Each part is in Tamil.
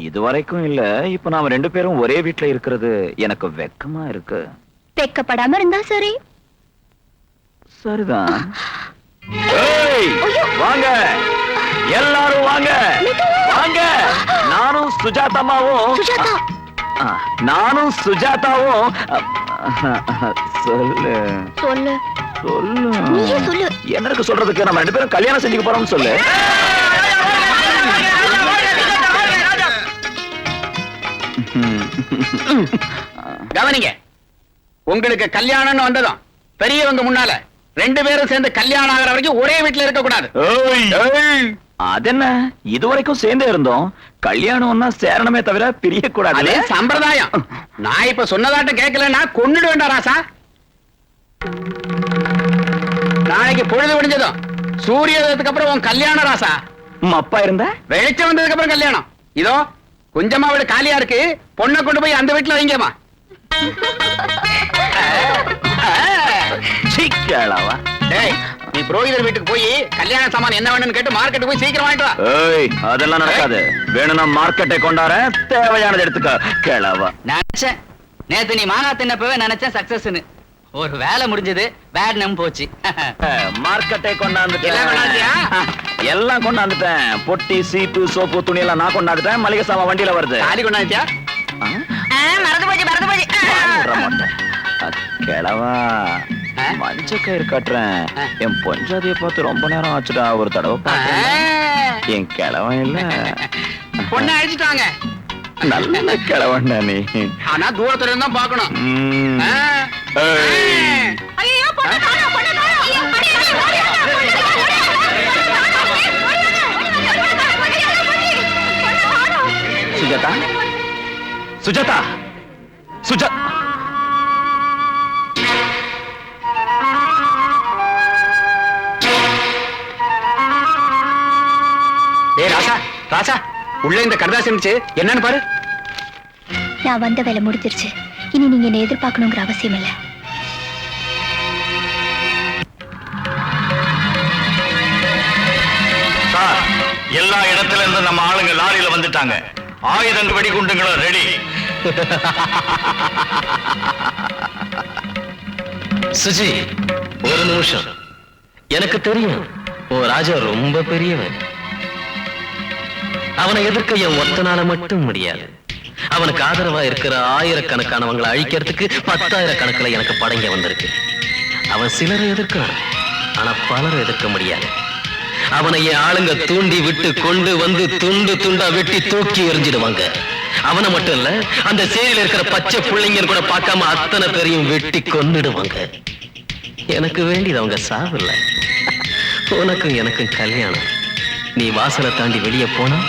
இதுவரைக்கும் இல்ல. இப்ப நாம 2 பேரும் ஒரே வீட்ல இருக்கிறது எனக்கு வெக்கமா இருக்கு. வெக்கப்படாம இருந்தா சரி. சரிதான். வாங்க எல்லாரும் வாங்க வாங்க. நானும் சுஜாதாமாவும் சொல்லு சொல்லு சொல்லு. நீயே சொல்லு. என்ன சொல்றதுக்கு? நம்ம 2 பேரும் கல்யாணம் செஞ்சுக்க போறோம்னு சொல்லு. கவனிங்க, உங்களுக்கு கல்யாணம்னு வந்ததும் பெரியவங்க முன்னால 2 பேரும் சேர்ந்து கல்யாணம் ஆகிற வரைக்கும் ஒரே வீட்டுல இருக்க கூடாது. அதென்ன, இதுவரைக்கும் சேர்ந்தே இருந்தோம். கல்யாணம்னா சேரணுமே தவிர பிரிய கூடாது. சம்பிரதாயம். நான் இப்ப சொன்னதாட்ட கேட்கலன்னா கொன்னுடு வேண்டாம் ராசா. நாளைக்கு பொழுது விடிஞ்சதும் சூரியத்துக்கு அப்புறம் உன் கல்யாணம் ராசா. அப்பா இருந்தா வெளிச்சம் வந்ததுக்கு அப்புறம் கல்யாணம். இதோ கொஞ்சமா வீடு காலியா இருக்கு, பொண்ணை கொண்டு போய் அந்த வீட்டுல வைங்கம்மா. நீ புரோகிதர் வீட்டுக்கு போய் கல்யாண சாமான் என்ன வேணும்னு கேட்டு மார்க்கெட்டுக்கு போய் சீக்கிரம் வாங்கிட்டு வா. அதெல்லாம் நடக்காது. வேணும்னா மார்க்கெட்டை கொண்டார, தேவையானது எடுத்துக்க. கேளவா நினைச்சேன் நேத்து நீ மாங்கா தின்னப்பவே நினைச்சேன் சக்சஸ்னு. ஒரு வேலை முடிஞ்சது, பேட் நம் போச்சு. மார்க்கெட்டை கொண்டாந்துட்டேன். எல்லாம் கொண்டாந்துட்டேன். பொட்டி, சீப்பு, சோப்பு, துணி எல்லாம் நான் கொண்டாந்துட்டேன். மளிகை சாமான் வண்டியில வருது. தாலி கொண்டாந்துட்டியா? மறந்து போச்சு மறந்து போச்சு. கிழவா மஞ்ச கயிறு கட்டுறேன். என் பொஞ்சாதிய பார்த்து ரொம்ப நேரம் ஆச்சுடா. ஒரு தடவை பார்த்தேன். என் கிழவன் இல்ல, பொண்ணை அழிச்சிட்டாங்க. நல்ல கிழவன்டா நீ. ஆனா தூரத்துல இருந்தா பாக்கணும். சுஜாதா, சுஜாதா, சுஜா ராசா, ராசா, உள்ள இந்த கடதாசி இருந்துச்சு, என்னன்னு பாரு. நான் வந்த வேலை முடிஞ்சிருச்சு. இனி நீங்க என்ன எதிர்பார்க்கணுங்கிற அவசியம் இல்ல. சார், எல்லா இடத்துல இருந்து நம்ம ஆளுங்க லாரியில வந்துட்டாங்க. ஆயுதங்கள், வெடிகுண்டுங்களும் ரெடி. சுஜி, ஒரு நிமிஷம். எனக்கு தெரியும் ஓ ராஜா ரொம்ப பெரியவன். அவனை எதிர்க்க என் ஒத்தனால மட்டும் முடியாது. அவனுக்கு ஆதரவா இருக்கிற ஆயிரக்கணக்கானவங்களை அழிக்கிறதுக்கு 10,000 கணக்குல எனக்கு படங்க வந்திருக்கு. அவன் சிலரை எதிர்க்கிறான், ஆனா பலரை எதிர்க்க முடியாது. அவனை என் ஆளுங்க தூண்டி விட்டு கொண்டு வந்து துண்டு துண்டா வெட்டி தூக்கி எறிஞ்சிடுவாங்க. அவனை மட்டும் இல்ல, அந்த சேரியில இருக்கிற பச்சை பிள்ளைங்க கூட பார்க்காம அத்தனை பேரையும் வெட்டி கொன்னுடுவாங்க. எனக்கு வேண்டியது அவங்க சாவில்ல, உனக்கும் எனக்கும் கல்யாணம். நீ வாசலை தாண்டி வெளியே போனா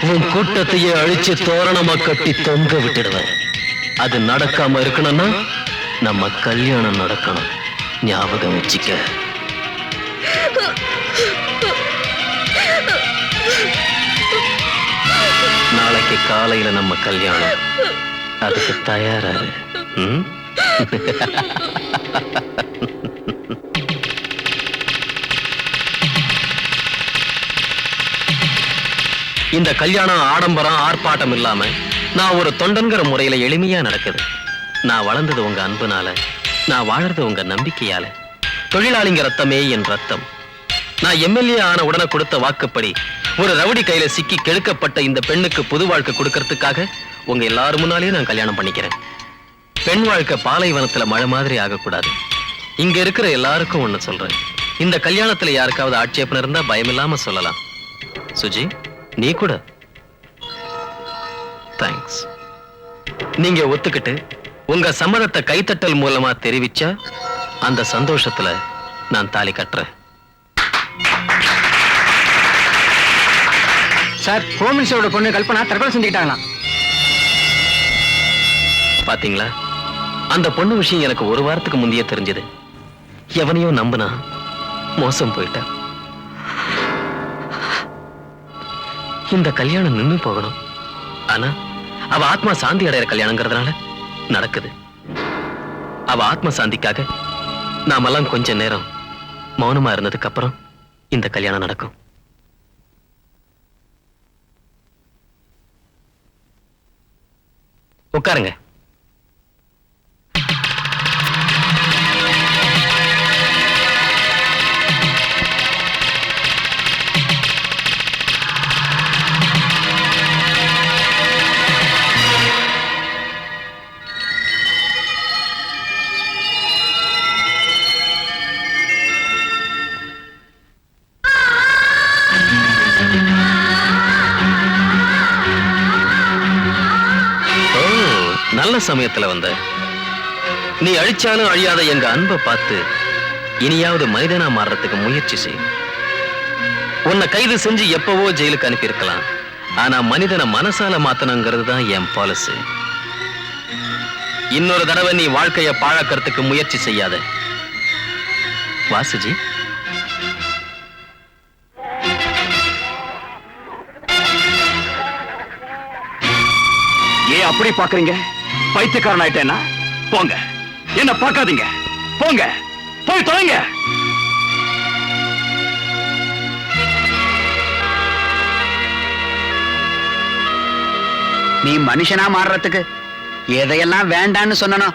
உன் கூட்டத்தையே அழிச்சு தோரணமா கட்டி தொங்க விட்டுடுவேன். அது நடக்காம இருக்கணும்னா நம்ம கல்யாணம் நடக்கணும். ஞாபகம் வச்சுக்க. நாளைக்கு காலையில நம்ம கல்யாணம். அதுக்கு தயாராரு. இந்த கல்யாணம் ஆடம்பரம் ஆர்ப்பாட்டம் இல்லாம நான் ஒரு தொண்டன்கிற முறையில எளிமையா நடக்குது. நான் வளர்ந்தது உங்க அன்புனால, நான் வாழறது உங்க நம்பிக்கையால. தொழிலாளிங்க ரத்தமே என் ரத்தம். நான் எம்எல்ஏ ஆன உடனே கொடுத்த வாக்குப்படி ஒரு ரவுடி கையில சிக்கி கெடுக்கப்பட்ட இந்த பெண்ணுக்கு புது வாழ்க்கை கொடுக்கறதுக்காக உங்க எல்லாரும் முன்னாலேயே நான் கல்யாணம் பண்ணிக்கிறேன். பெண் வாழ்க்கை பாலைவனத்துல மழை மாதிரி ஆகக்கூடாது. இங்க இருக்கிற எல்லாருக்கும் ஒண்ணு சொல்றேன், இந்த கல்யாணத்துல யாருக்காவது ஆட்சேபனை இருந்தா பயமில்லாம சொல்லலாம். சுஜி, நீ கூட. தேங்க்ஸ். நீங்க ஒத்துக்கிட்டு உங்க சம்மதத்தை கைத்தட்டல் மூலமா தெரிவிச்சா அந்த சந்தோஷத்துல நான் தாலி கட்டுறேன். சார், ஹோம் மினிஸ்டரோட பொண்ணு கல்பனா தற்கொலை செஞ்சுக்கிட்டாங்களாம். பாத்தீங்களா, அந்த பொண்ணு விஷயம் எனக்கு ஒரு வாரத்துக்கு முந்தைய தெரிஞ்சது. எவனையோ நம்பினா மோசம் போயிட்டா. இந்த கல்யாணம் நின்னு போகணும், ஆனா அவ ஆத்மா சாந்தி அடையிற கல்யாணங்கிறதுனால நடக்குது. அவ ஆத்ம சாந்திக்காக நாமெல்லாம் கொஞ்ச நேரம் மௌனமா இருந்ததுக்கு அப்புறம் இந்த கல்யாணம் நடக்கும். உட்காருங்க. நல்ல சமயத்துல வந்த. நீ அழிச்சாலும் அழியாத எங்க அன்பை பார்த்து இனியாவது மனிதனா மாறுறதுக்கு முயற்சி செய். உன்னை கைது செஞ்சு எப்பவோ ஜெயிலுக்கு அனுப்பியிருக்கலாம். ஆனா மனிதனை மனசால மாத்தணுங்கிறது தான் என் பாலிசி. இன்னொரு தடவை நீ வாழ்க்கைய பாழாக்கிறதுக்கு முயற்சி செய்யாத. வாசுஜி, ஏன் அப்படி பாக்குறீங்க? பைத்தியக்காரன் ஆயிட்டேன்னா போங்க, என்ன பார்க்காதீங்க, போங்க, போய் தொலைங்க. நீ மனுஷனா மாறுறதுக்கு எதையெல்லாம் வேண்டான்னு சொன்னனோ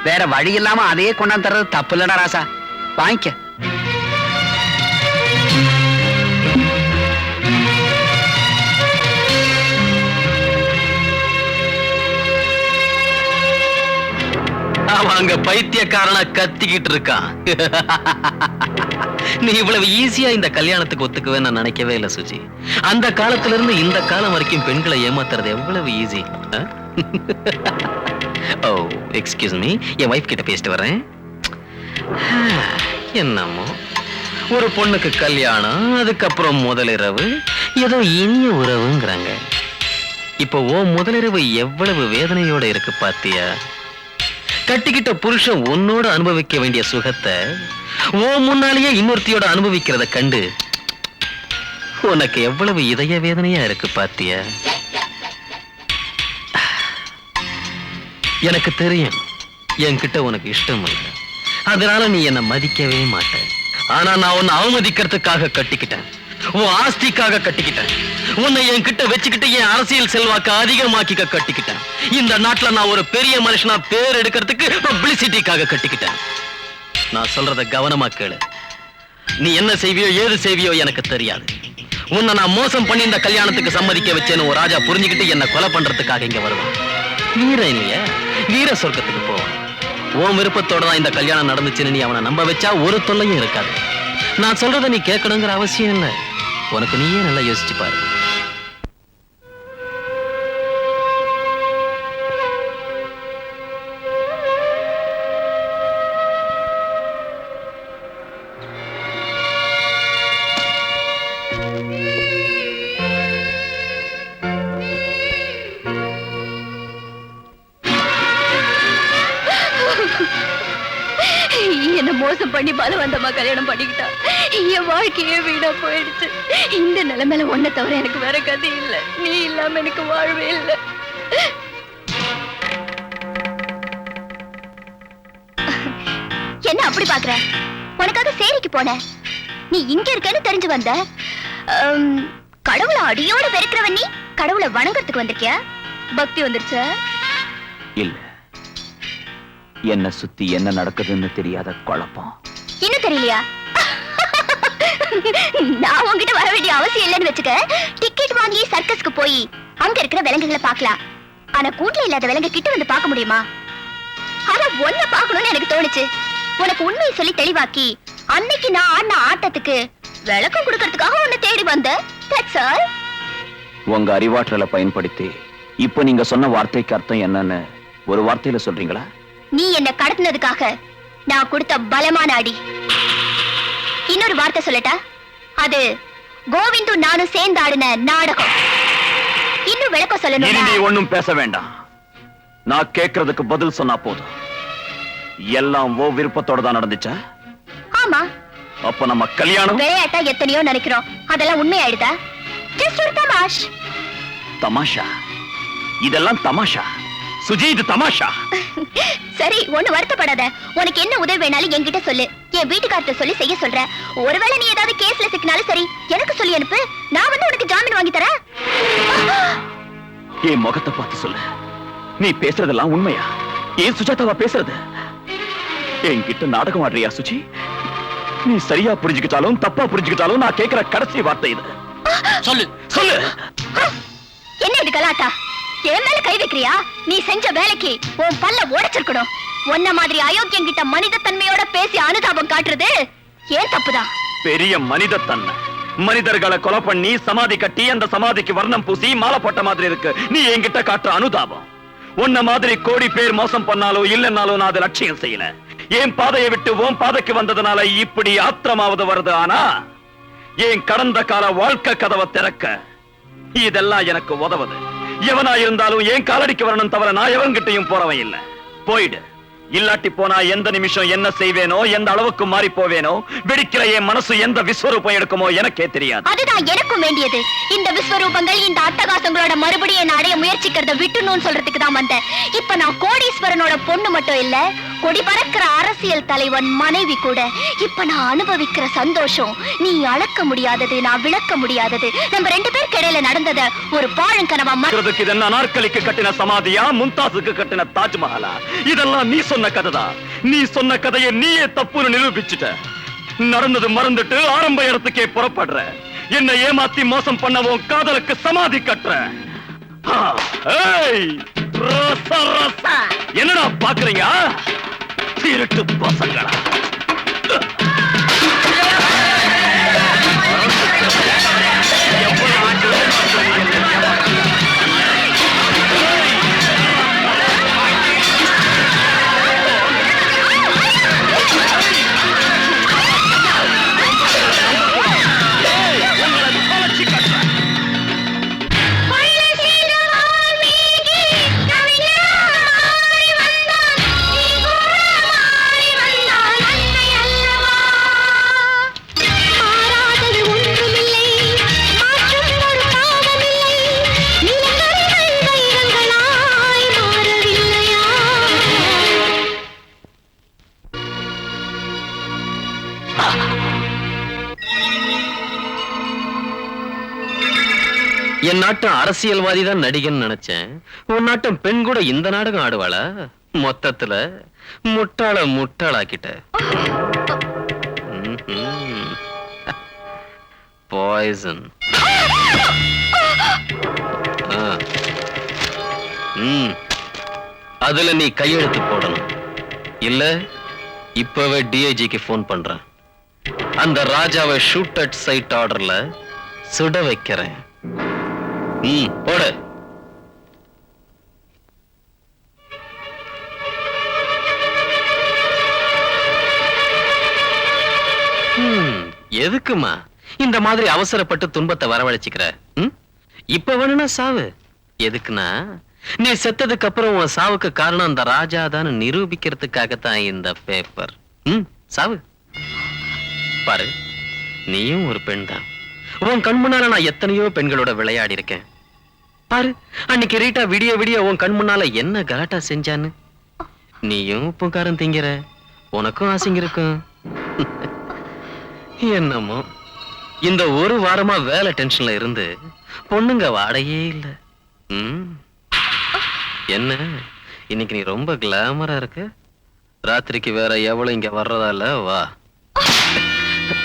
வேற வழி இல்லாம அதையே கொண்டாந்து தர்றது தப்பு இல்லடா ராசா. வாங்கிக்க. அவன் அங்க பைத்தியக்காரனா கத்திக்கிட்டு இருக்கான். நீ இவ்வளவு ஈஸியா இந்த கல்யாணத்துக்கு ஒத்துக்குவே நான் நினைக்கவே இல்லை சுஜி. அந்த காலத்துல இருந்து இந்த காலம் வரைக்கும் பெண்களை ஏமாத்துறது எவ்வளவு ஈஸி. ஓ எக்ஸ்கியூஸ் மீ, என் வைஃப் கிட்ட பேசிட்டு வரேன். என்னமோ ஒரு பொண்ணுக்கு கல்யாணம், அதுக்கப்புறம் முதலிரவு, ஏதோ இனிய உறவுங்கிறாங்க. இப்போ ஓ முதலிரவு எவ்வளவு வேதனையோட இருக்கு பாத்தியா? கட்டிக்கிட்ட புருஷன் உன்னோட அனுபவிக்க வேண்டிய சுகத்தை ஓ முன்னாலேயே இன்னொருத்தியோட அனுபவிக்கிறத கண்டு உனக்கு எவ்வளவு இதய வேதனையா இருக்கு பாத்தியா? எனக்கு தெரியும் என்கிட்ட உனக்கு இஷ்டம் இல்லை, அதனால நீ என்னை மதிக்கவே மாட்ட. ஆனா நான் உன்னை அவமதிக்கிறதுக்காக கட்டிக்கிட்டேன், உன் ஆஸ்திக்காக கட்டிக்கிட்டேன், உன்னை என்கிட்ட வச்சுக்கிட்டு என் அரசியல் செல்வாக்க அதிகமாக்கிக்க கட்டிக்கிட்டேன். இந்த நாட்டுல நான் ஒரு பெரிய மனுஷனா பேர் எடுக்கிறதுக்கு பப்ளிசிட்டிக்காக கட்டிக்கிட்டேன். நான் சொல்றத கவனமா கேளு. நீ என்ன செய்வியோ ஏது செய்வியோ எனக்கு தெரியாது. உன்னை நான் மோசம் பண்ணி இந்த கல்யாணத்துக்கு சம்மதிக்க வச்சேன்னு ஒரு ராஜா புரிஞ்சுக்கிட்டு என்ன கொலை பண்றதுக்காக இங்க வருவான். வீரம் இல்லையா? வீர சொர்க்கத்துக்கு போவான். உன் விருப்பத்தோட தான் இந்த கல்யாணம் நடந்துச்சுன்னு நீ அவனை நம்ப வச்சா ஒரு தொல்லையும் இருக்காது. நான் சொல்றத நீ கேட்கணுங்கிற அவசியம் இல்லை. உனக்கு நீயே நல்லா யோசிச்சு பாரு. என்ன மோசம் பண்ணி பலவந்தமா கல்யாணம் பண்ணிக்கிட்டா. என் வாழ்க்கையே வீணா போயிடுச்சு. இந்த நிலைமையில ஒன்ன தவிர எனக்கு வேற கதை இல்ல. நீ இல்லாம எனக்கு வாழ்வே இல்ல. என்ன அப்படி பாக்குற? உனக்காக சேரிக்கு போன, நீ இங்க இருக்கன்னு தெரிஞ்சு வந்த. கடவுளை அடியோட வெறுக்கிறவன் நீ கடவுளை வணங்கறதுக்கு வந்திருக்கியா? பக்தி வந்துருச்ச? இல்ல, என்ன சுத்தி என்ன நடக்குதுன்னு தெரியாத குழப்பம். இன்னும் தெரியலையா? நான் உங்ககிட்ட வர வேண்டிய அவசியம் இல்லைன்னு வச்சுக்க. டிக்கெட் வாங்கி சர்க்கஸ்க்கு போய் அங்க இருக்கிற விலங்குகளை பார்க்கலாம். ஆனா கூட்டுல இல்லாத விலங்கு கிட்ட வந்து பார்க்க முடியுமா? ஆனா ஒன்ன பார்க்கணும்னு எனக்கு தோணுச்சு. உனக்கு உண்மையை சொல்லி தெளிவாக்கி அன்னைக்கு நான் ஆடின ஆட்டத்துக்கு விளக்கம் கொடுக்கறதுக்காக உன்னை தேடி வந்த. That's all. உங்க அறிவாற்றலை பயன்படுத்தி இப்ப நீங்க சொன்ன வார்த்தைக்கு அர்த்தம் என்னன்னு ஒரு வார்த்தையில சொல்றீங்களா? நீ என்ன கடத்தினதுக்காக நான் கொடுத்த பலமான அடி. இன்னொரு வார்த்தை சொல்லட்டா? அது கோவிந்து நானும் சேர்ந்து ஆடின நாடகம். இன்னும் விளக்கம் சொல்லணும். நீ ஒண்ணும் பேச வேண்டாம். நான் கேட்கறதுக்கு பதில் சொன்னா போதும். எல்லாம் ஓ விருப்பத்தோட தான் நடந்துச்சா? ஆமா. அப்ப நம்ம கல்யாணம் விளையாட்டா எத்தனையோ நினைக்கிறோம். அதெல்லாம் உண்மையாயிடுதா? ஜஸ்ட் ஒரு தமாஷ். தமாஷா? இதெல்லாம் தமாஷா சுஜி, இது தமாஷா. சரி, ஒண்ணு வருத்தப்படாத. உனக்கு என்ன உதவி வேணாலும் என்கிட்ட சொல்லு. என் வீட்டுக்கார்ட்ட சொல்லி செய்ய சொல்ற. ஒருவேளை நீ ஏதாவது கேஸ்ல சிக்கினாலும் சரி, எனக்கு சொல்லி அனுப்பு. நான் வந்து உனக்கு ஜாமீன் வாங்கி தரேன். என் முகத்தை பார்த்து சொல்லு. நீ பேசுறதெல்லாம் உண்மையா? ஏன் சுஜாதாவா பேசுறது? என்கிட்ட நாடகம் ஆடுறியா சுஜி? நீ சரியா புரிஞ்சுக்கிட்டாலும் தப்பா புரிஞ்சுக்கிட்டாலும் நான் கேட்கிற கடைசி வார்த்தை இது. சொல்லு சொல்லு. என்ன இது கலாட்டா? என் மேல கை வைக்கிறியா? நீ செஞ்ச வேலைக்கு உன் பல்ல உடைச்சிருக்கணும். உன்ன மாதிரி அயோக்கியம் கிட்ட மனித தன்மையோட பேசி அனுதாபம் காட்டுறது ஏன் தப்புதான்? பெரிய மனித தன்மை. மனிதர்களை கொலை பண்ணி சமாதி கட்டி அந்த சமாதிக்கு வர்ணம் பூசி மாலை போட்ட மாதிரி இருக்கு நீ என்கிட்ட காட்டுற அனுதாபம். உன்ன மாதிரி கோடி பேர் மோசம் பண்ணாலும் இல்லைன்னாலும் நான் அதை லட்சியம் செய்யல. என் பாதையை விட்டு உன் பாதைக்கு வந்ததுனால இப்படி ஆத்திரமாவது வருது. ஆனா என் கடந்த கால வாழ்க்கை கதவை திறக்க இதெல்லாம் எனக்கு உதவுது. எவனா இருந்தாலும் என் காலடிக்கு வரணும் தவிர நான் எவன்கிட்டையும் போறவன் இல்ல. போயிடு. இல்லாட்டி போனா எந்த நிமிஷம் என்ன செய்வேனோ, எந்த அளவுக்கு மாறி போவேனோ, வெடிக்கிற என் மனசு எந்த விஸ்வரூபம் எடுக்குமோ எனக்கே தெரியாது. அதுதான் எனக்கும் வேண்டியது. இந்த விஸ்வரூபங்கள் இந்த அட்டகாசங்களோட மறுபடியும் என்ன அடைய முயற்சிக்கிறத விட்டுணும்னு சொல்றதுக்கு தான் வந்தேன். இப்ப நான் கோடீஸ்வரனோட பொண்ணு மட்டும் இல்ல, கொடி பறக்கிற அரசியல் தலைவன் மனைவி கூட. இப்ப நான் அனுபவிக்கிற சந்தோஷம் நீ அளக்க முடியாதது, நான் விளக்க முடியாதது. நம்ம 2 பேருக்கு இடையில நடந்தத ஒரு பாழங்கனவா இது என்ன நாற்கலிக்கு கட்டின சமாதியா, மும்தாஸுக்கு கட்டின தாஜ்மஹாலா? இதெல்லாம் நீ சொன்ன கதைதான். நீ சொன்ன கதையை நீயே தப்புன்னு நிரூபிச்சுட்ட. நடந்தது மறந்துட்டு ஆரம்ப இடத்துக்கே புறப்படுற. என்னை ஏமாத்தி மோசம் பண்ணவும் காதலுக்கு சமாதி கட்டுற. என்னடா பாக்குறீங்க திருட்டு பசங்களா? என் நாட்டம் அரசியல்வாதி தான் நடிகன் நினைச்சேன். உன் நாட்டம் பெண் கூட இந்த நாடகம் ஆடுவாளா? மொத்தத்துல முட்டாளாக்கிட்ட. பாய்சன். அதுல நீ கையெழுத்து போடணும். இல்ல இப்பவே டிஐஜிக்கு போன் பண்றேன். அந்த ராஜாவை ஷூட் அட் சைட் ஆர்டர்ல சுட வைக்கிறேன். போடு. எதுக்குமா இந்த மாதிரி அவசரப்பட்டு துன்பத்தை வரவழைச்சுக்கிற? இப்ப வேணும்னா சாவு. எதுக்குன்னா நீ செத்ததுக்கு அப்புறம் உன் சாவுக்கு காரணம் அந்த ராஜா தான் நிரூபிக்கிறதுக்காகத்தான் இந்த பேப்பர். சாவு. பாரு, நீயும் ஒரு பெண் தான். உன் கண் முன்னால நான் எத்தனையோ பெண்களோட விளையாடி இருக்கேன். பாரு, அன்னைக்கு ரீட்டா விடிய விடிய உன் கண் முன்னால என்ன கலாட்டா செஞ்சான்னு. நீயும் உப்புக்காரம் திங்கிற, உனக்கும் ஆசைங்க இருக்கும். என்னமோ இந்த ஒரு வாரமா வேலை டென்ஷன்ல இருந்து பொண்ணுங்க வாடையே இல்ல. என்ன இன்னைக்கு நீ ரொம்ப கிளாமரா இருக்க? ராத்திரிக்கு வேற எவ்வளவு இங்க வர்றதா இல்ல? வா.